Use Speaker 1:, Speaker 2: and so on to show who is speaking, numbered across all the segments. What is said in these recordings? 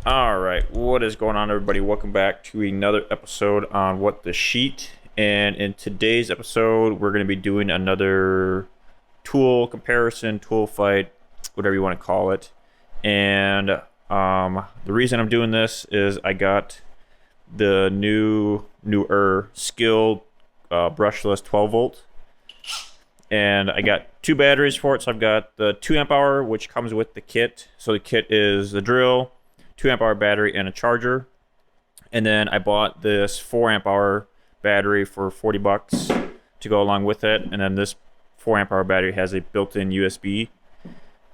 Speaker 1: All right, what is going on, everybody? Welcome back to another episode on What the Sheet. And in today's episode, we're going to be doing another tool comparison, tool fight, whatever you want to call it. And the reason I'm doing this is I got the newer Skil brushless 12 volt, and I got two batteries for it. So I've got the 2 amp hour, which comes with the kit. So the kit is the drill, 2 amp hour battery, and a charger. And then I bought this 4 amp hour battery for $40 to go along with it. And then this 4 amp hour battery has a built-in USB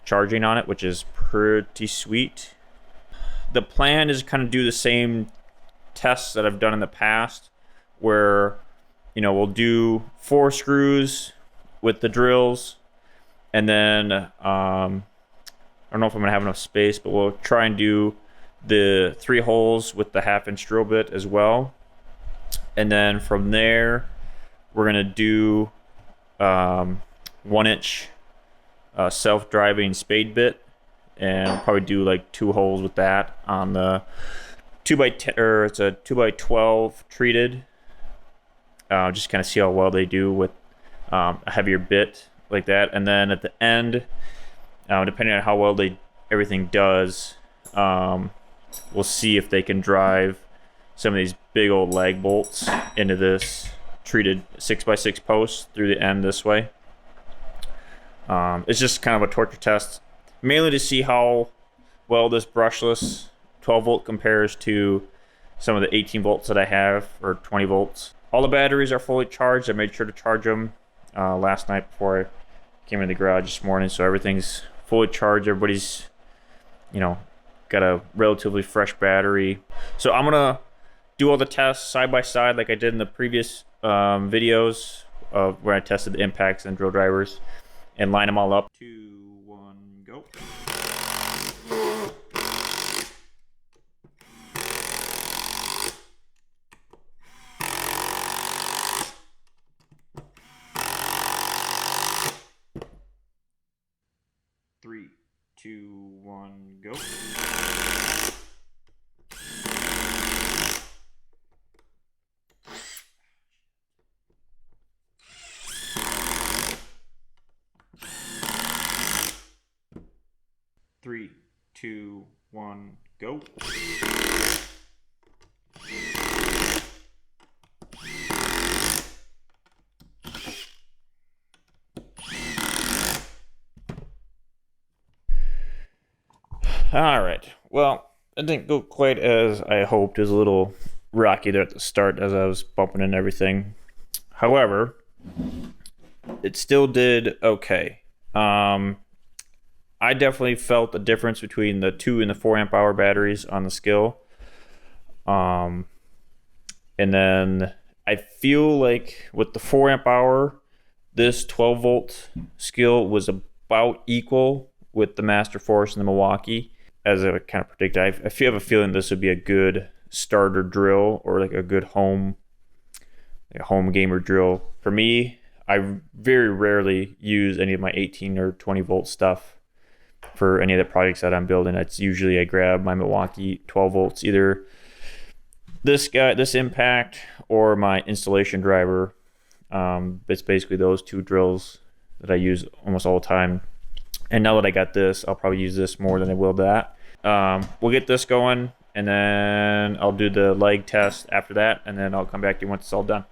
Speaker 1: charging on it, which is pretty sweet. The plan is kind of do the same tests that I've done in the past, where we'll do 4 screws with the drills, and then I don't know if I'm gonna have enough space, but we'll try and do the 3 holes with the 1/2-inch drill bit as well. And then from there, we're gonna do 1-inch self-driving spade bit, and we'll probably do like 2 holes with that on the 2x10, or it's a 2x12 treated. Just kind of see how well they do with a heavier bit like that. And then at the end, depending on how well everything does, we'll see if they can drive some of these big old lag bolts into this treated 6x6 post through the end this way. It's just kind of a torture test, mainly to see how well this brushless 12 volt compares to some of the 18 volts that I have, or 20 volts. All the batteries are fully charged. I made sure to charge them last night before I came in the garage this morning, so everything's fully charged. Everybody's got a relatively fresh battery. So I'm gonna do all the tests side by side like I did in the previous videos of where I tested the impacts and drill drivers, and line them all up. 2, 1, go. Three, 2, 1, go. Three, 2, 1, go. All right. Well, it didn't go quite as I hoped. It was a little rocky there at the start as I was bumping and everything. However, it still did okay. I definitely felt the difference between the 2 and the 4 amp hour batteries on the Skil. And then I feel like with the 4 amp hour, this 12 volt Skil was about equal with the Masterforce and the Milwaukee. As I kind of predicted, I have a feeling this would be a good starter drill, or like a good home gamer drill. For me, I very rarely use any of my 18 or 20 volt stuff for any of the projects that I'm building. It's usually I grab my Milwaukee 12 volts, either this impact, or my installation driver. It's basically those 2 drills that I use almost all the time. And now that I got this, I'll probably use this more than I will that. We'll get this going, and then I'll do the leg test after that, and then I'll come back to you once it's all done.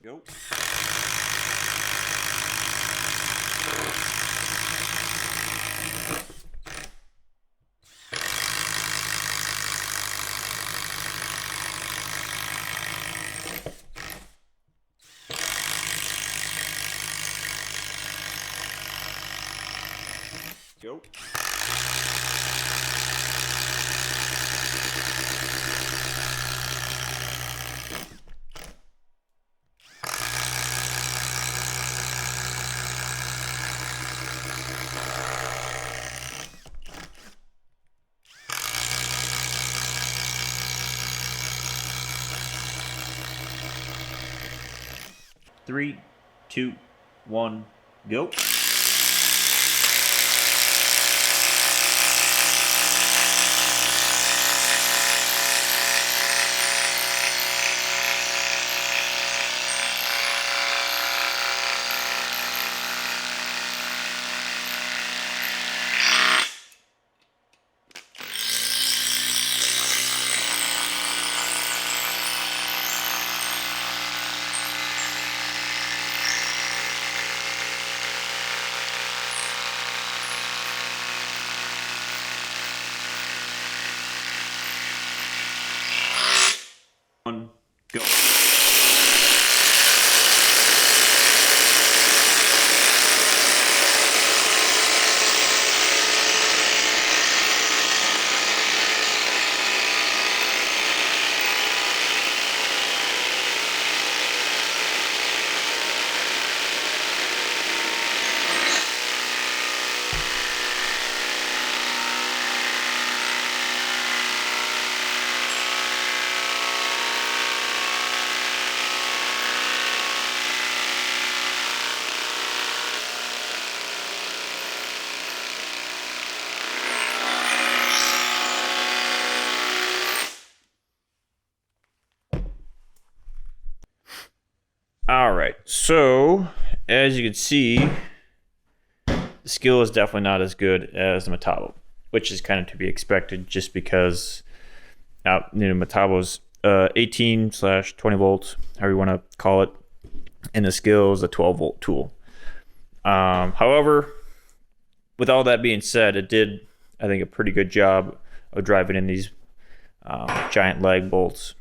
Speaker 1: Go. go. 3, 2, 1, go. One, go. All right, so as you can see, the Skil is definitely not as good as the Metabo, which is kind of to be expected just because Metabo's 18/20 volts, however you want to call it, and the Skil is a 12-volt tool. However, with all that being said, it did, I think, a pretty good job of driving in these giant lag bolts.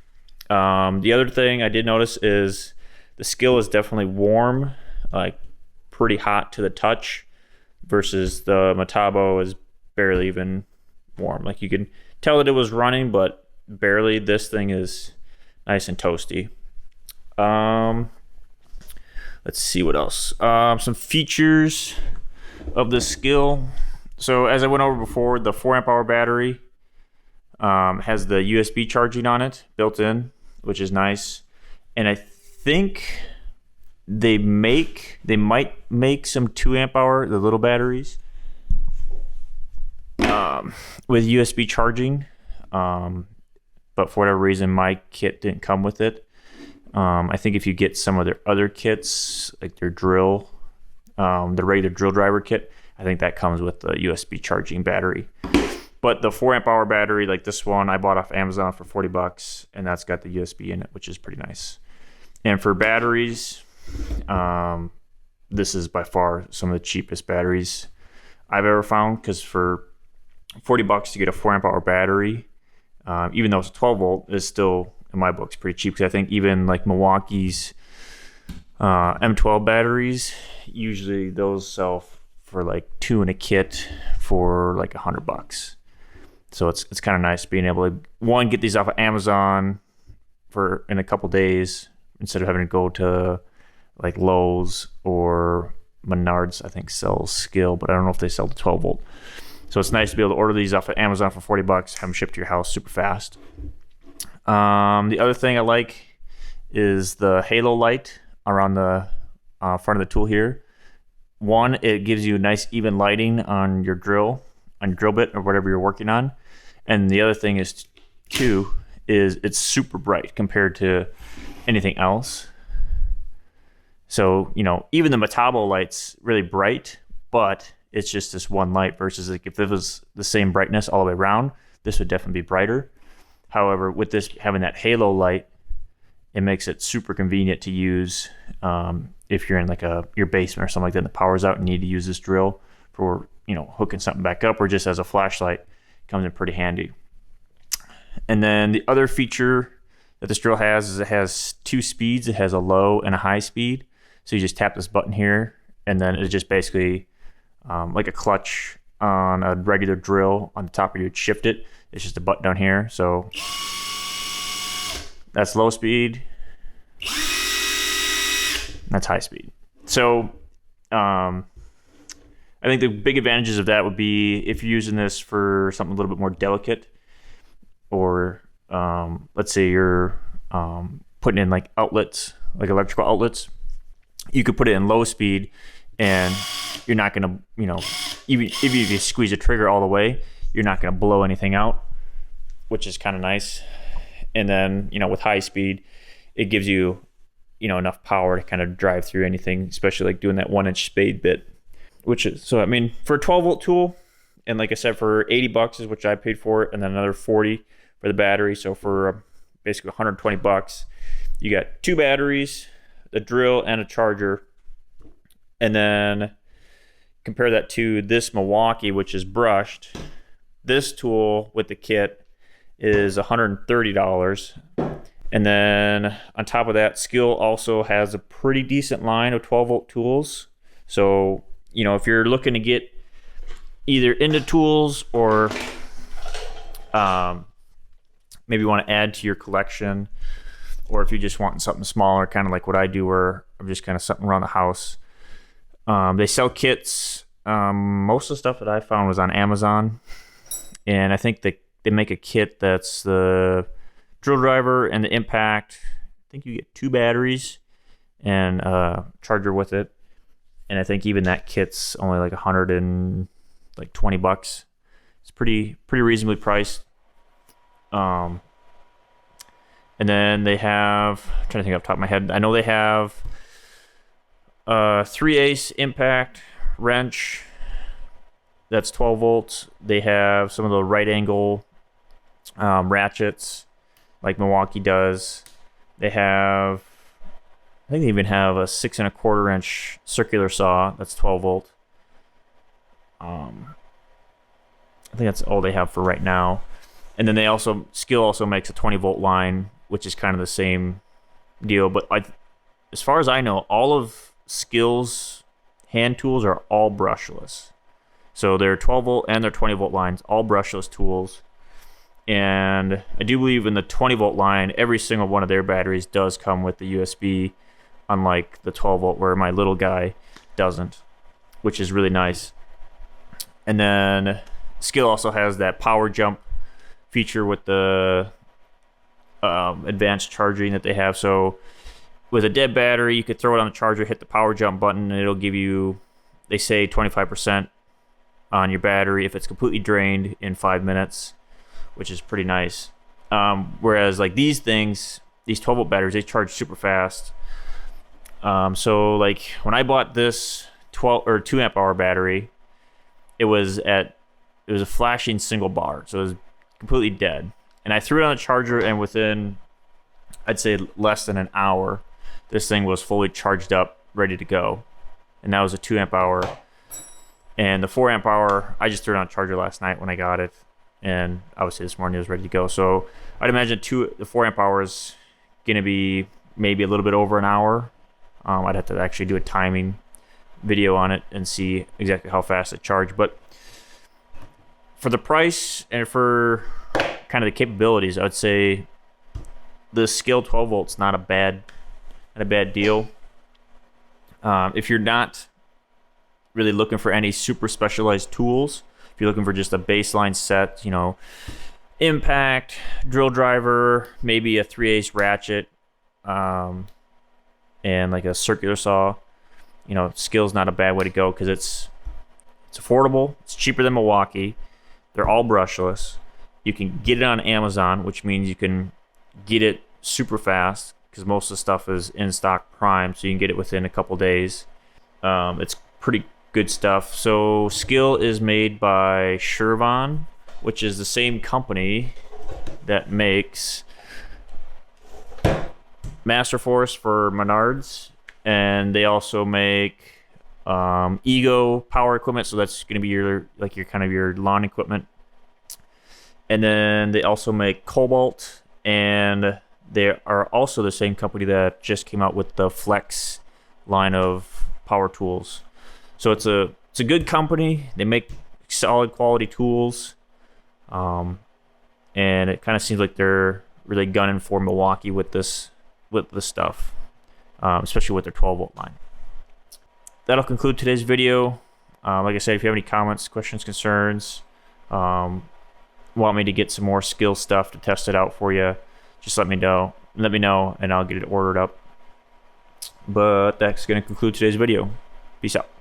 Speaker 1: The other thing I did notice is the Skil is definitely warm, like pretty hot to the touch, versus the Metabo is barely even warm. Like you can tell that it was running, but barely. This thing is nice and toasty. Let's see what else. Some features of the Skil. So as I went over before, the 4 amp hour battery has the USB charging on it built in, which is nice. And I think they might make some 2 amp hour, the little batteries, with USB charging. But for whatever reason, my kit didn't come with it. I think if you get some of their other kits, like their drill, the regular drill driver kit, I think that comes with the USB charging battery. But the 4 amp hour battery, like this one, I bought off Amazon for $40, and that's got the USB in it, which is pretty nice. And for batteries, this is by far some of the cheapest batteries I've ever found, because for $40 to get a 4 amp hour battery, even though it's a 12 volt, is still, in my books, pretty cheap. Because I think even like Milwaukee's M12 batteries, usually those sell for like 2 in a kit for like $100. So it's kind of nice being able to, one, get these off of Amazon for in a couple days instead of having to go to like Lowe's or Menards. I think sells Skil, but I don't know if they sell the 12 volt. So it's nice to be able to order these off of Amazon for $40, have them shipped to your house super fast. The other thing I like is the halo light around the front of the tool here. One, it gives you nice even lighting on your drill bit or whatever you're working on. And the other thing is, two, is it's super bright compared to anything else. So, even the Metabo light's really bright, but it's just this one light versus like if it was the same brightness all the way around, this would definitely be brighter. However, with this having that halo light, it makes it super convenient to use if you're in like your basement or something like that and the power's out and you need to use this drill for hooking something back up, or just as a flashlight. Comes in pretty handy. And then the other feature that this drill has is it has 2 speeds. It has a low and a high speed. So you just tap this button here, and then it's just basically like a clutch on a regular drill on the top where you'd shift it. It's just a button down here. So that's low speed. That's high speed. So I think the big advantages of that would be if you're using this for something a little bit more delicate, or let's say you're putting in like outlets, like electrical outlets. You could put it in low speed, and you're not gonna, even if you squeeze the trigger all the way, you're not gonna blow anything out, which is kind of nice. And then, with high speed, it gives you, enough power to kind of drive through anything, especially like doing that 1-inch spade bit, which is, so I mean, for a 12-volt tool, and like I said, for $80 is what I paid for it, and then another $40 for the battery. So for basically $120, you got 2 batteries, a drill, and a charger. And then compare that to this Milwaukee, which is brushed. This tool with the kit is $130. And then on top of that, Skil also has a pretty decent line of 12-volt tools. So, if you're looking to get either into tools or maybe want to add to your collection, or if you just want something smaller, kind of like what I do, where I'm just kind of something around the house. They sell kits. Most of the stuff that I found was on Amazon, and I think they make a kit that's the drill driver and the impact. I think you get 2 batteries and a charger with it, and I think even that kit's only like $120. It's pretty reasonably priced. And then they have, I'm trying to think off the top of my head, I know they have 3/8 impact wrench. That's 12 volts. They have some of the right angle ratchets like Milwaukee does. They have, I think they even have a 6 1/4 inch circular saw. That's 12 volt. I think that's all they have for right now. And then Skil also makes a 20-volt line, which is kind of the same deal. But as far as I know, all of Skil's hand tools are all brushless. So they're 12-volt and their 20-volt lines, all brushless tools. And I do believe in the 20-volt line, every single one of their batteries does come with the USB, unlike the 12-volt where my little guy doesn't, which is really nice. And then Skil also has that power jump feature with the advanced charging that they have. So with a dead battery, you could throw it on the charger, hit the power jump button, and it'll give you, they say, 25% on your battery if it's completely drained in 5 minutes, which is pretty nice. Whereas like these things, these 12-volt batteries, they charge super fast. So like when I bought this 2 amp hour battery, it was a flashing single bar, so it was completely dead. And I threw it on the charger, and within, I'd say, less than an hour, this thing was fully charged up, ready to go. And that was a 2 amp hour. And the 4 amp hour, I just threw it on a charger last night when I got it, and obviously this morning it was ready to go. So I'd imagine the 4 amp hour is going to be maybe a little bit over an hour. I'd have to actually do a timing video on it and see exactly how fast it charged. But for the price and for kind of the capabilities, I would say the Skil 12 volts not a bad deal. If you're not really looking for any super specialized tools, if you're looking for just a baseline set, impact, drill driver, maybe a 3/8 ratchet, and like a circular saw, Skil's not a bad way to go, because it's affordable, it's cheaper than Milwaukee. They're all brushless. You can get it on Amazon, which means you can get it super fast, because most of the stuff is in stock prime, so you can get it within a couple days. It's pretty good stuff. So Skil is made by Shervon, which is the same company that makes Masterforce for Menards, and they also make Ego power equipment, so that's going to be your lawn equipment. And then they also make Cobalt, and they are also the same company that just came out with the Flex line of power tools. So it's a good company. They make solid quality tools. And it kind of seems like they're really gunning for Milwaukee with this stuff, especially with their 12-volt line. That'll conclude today's video. Like I said, if you have any comments, questions, concerns, want me to get some more Skil stuff to test it out for you, just let me know. And I'll get it ordered up. But that's going to conclude today's video. Peace out.